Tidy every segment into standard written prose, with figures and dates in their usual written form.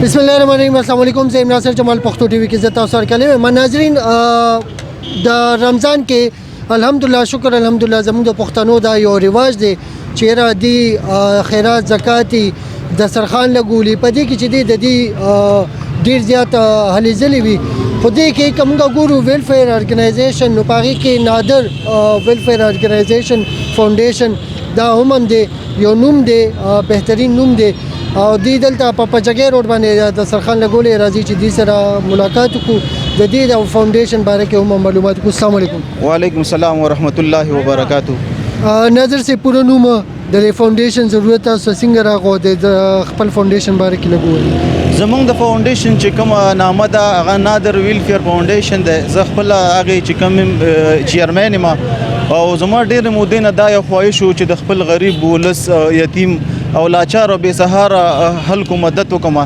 بسم الله الرحمن الرحیم. السلام علیکم. زه ناصر جمال پښتو ټي وي کې زه تاسو سره کلمه ناظرین د رمضان کې الحمدلله شکر الحمدلله زموږ د پښتنو دا یو رواج دی چې را دي خیرات زکات د سرخان لګولي په دې کې چې د دې ډیر زیات هلي ځلې وي خو دې کې کومه ګورو ویلفیر ارګنایزیشن نو پاره کې نادر ویلفیر ارګنایزیشن فاونډیشن دا هم دی یو نوم دی بهترین نوم دی او دې دلته په پچګي روډ باندې د سرخان لګولې راځي چې دې سره ملاقات وکړو د دې د فاونډیشن باره کې هم معلومات کو. السلام علیکم. وعلیکم السلام ورحمۃ اللہ وبرکاتہ. نظر سے پورا نوم د فاونډیشن ضرورت تاسو څنګه راغو د خپل فاونډیشن باره کې لګول؟ زمونږ د فاونډیشن چې کومه نامه ده هغه نادر ویلفیر فاونډیشن ده. زه خپل هغه چې کوم چیرمن ما او زما ډېر مودې نه دا یو خواهش و چې د خپل غریب ولس یتیم او لاچار او بے سهاره خلکو مدد وکم.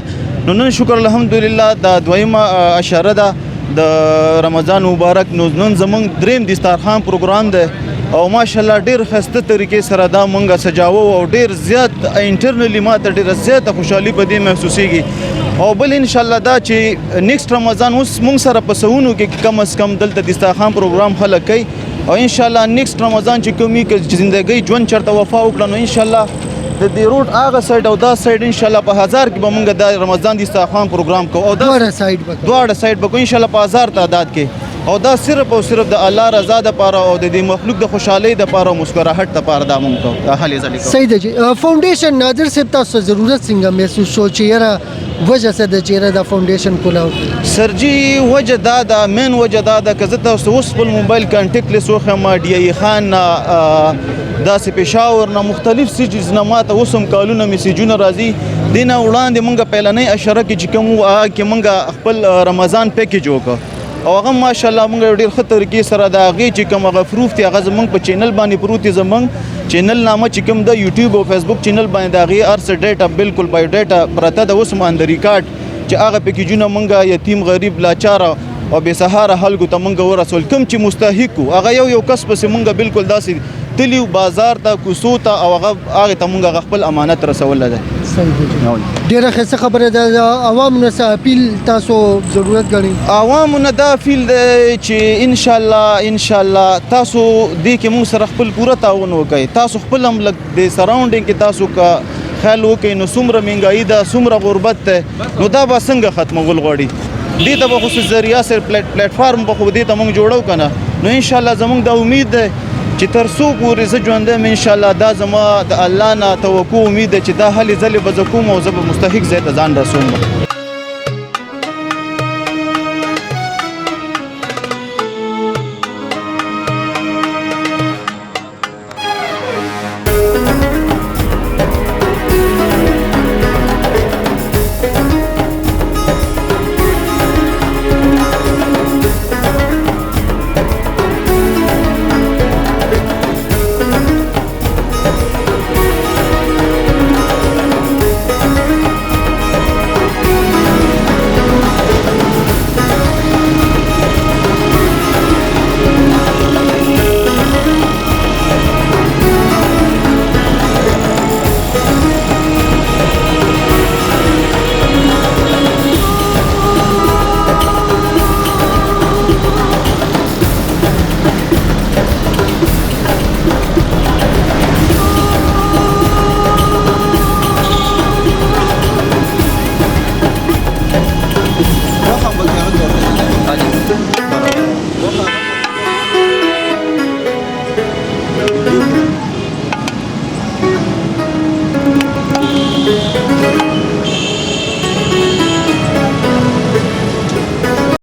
نو نن شکر الحمدلله دا دویمه اشاره ده د رمضان مبارک. نو نن زمونږ دریم دسترخوان پروګرام ده او ماشاءالله ډیر خسته طریقې سره دا مونږه سجاوو او ډیر زیات انټرنلی ماته ډیر زیات خوشحالي په دې محسوسيږي او بل ان شاء الله دا چې نیکسټ رمضان اوس مونږ سره په سونو کې کم از کم دلته دسترخوان پروګرام خلک کوي او ان شاء الله نیکسټ رمضان چې کومي کې ژوندۍ ژوند چرته وفا وکړو نو ان شاء الله د دې روډ هغه سایډ او دا سایډ ان شاء الله په 1000 کې به مونږ د رمضان دسترخوان پروګرام کوو او دا دواړه سایډ به ان شاء الله په 1000 تعداد کې او دا صرف او صرف د الله رضا د پاره او د دې مخلوق د خوشحالي د پاره او مسکراهټ د پاره دا مونږ کوو. حالي ځلې صحیح ده جی. فاونډیشن نادر صاحب تاسو ضرورت څنګه محسوس شو چې یاره وجه څه د چیرې د فاونډیشن کولاو؟ سرجی وجه دا د مین وجه دا د کزه تاسو اوس په موبایل کانټیکټ لیست وخه ما ډی ای خان داسې پېښور نه مختلف سیجز نه ماته اوسم کالونه میسیجونه راځي دینه وړاندې مونږه پیلنۍ اشاره کې چې کوم کې مونږه خپل رمضان پیکیج وکړو او هغه ماشاءالله مونږ ډیر ښه طریقې سره دا غي چې کوم هغه پروف دی هغه زمونږ په چینل باندې پروت دی. زمونږ چینل نامه چې کوم د یوټیوب او فیسبوک چینل باندې دا غي ارس ډیټا بالکل بایو ډیټا پرته د اوس باندې ریکارډ چې هغه پیکیجونه مونږه یتیم غریب لاچار او بے سهاره خلکو ته مونږ ورسول کوم چې مستحق هغه یو کس پس مونږ بالکل داسې تلیو بازار ته کوسو ته او هغه ته مونږ خپل امانت رسول ده. ډیره ښه خبره ده. عوامو نه اپیل تاسو ضرورت غواړي؟ عوامو نه دا اپیل ده چې ان شاء الله تاسو دې کې مونږ سره خپل پوره تعاون وکړئ. تاسو خپل هم لګ د سراونډینګ کې تاسو کا خیال وکړئ نو څومره مهنګایي ده څومره غربت ده نو دا به څنګه ختمول غواړي. دې ته به خصوصي ذریعہ سره پلیټ فارم به خو دې ته مونږ جوړو کنه نو ان شاء الله زمونږ د امید ده چې تر څو پورې زه ژوندم ان شاء الله دا زما د الله نه توقع امید ده چې دا هلې ځلې به زه کوم او زه به مستحق ځای ته ځان رسوم.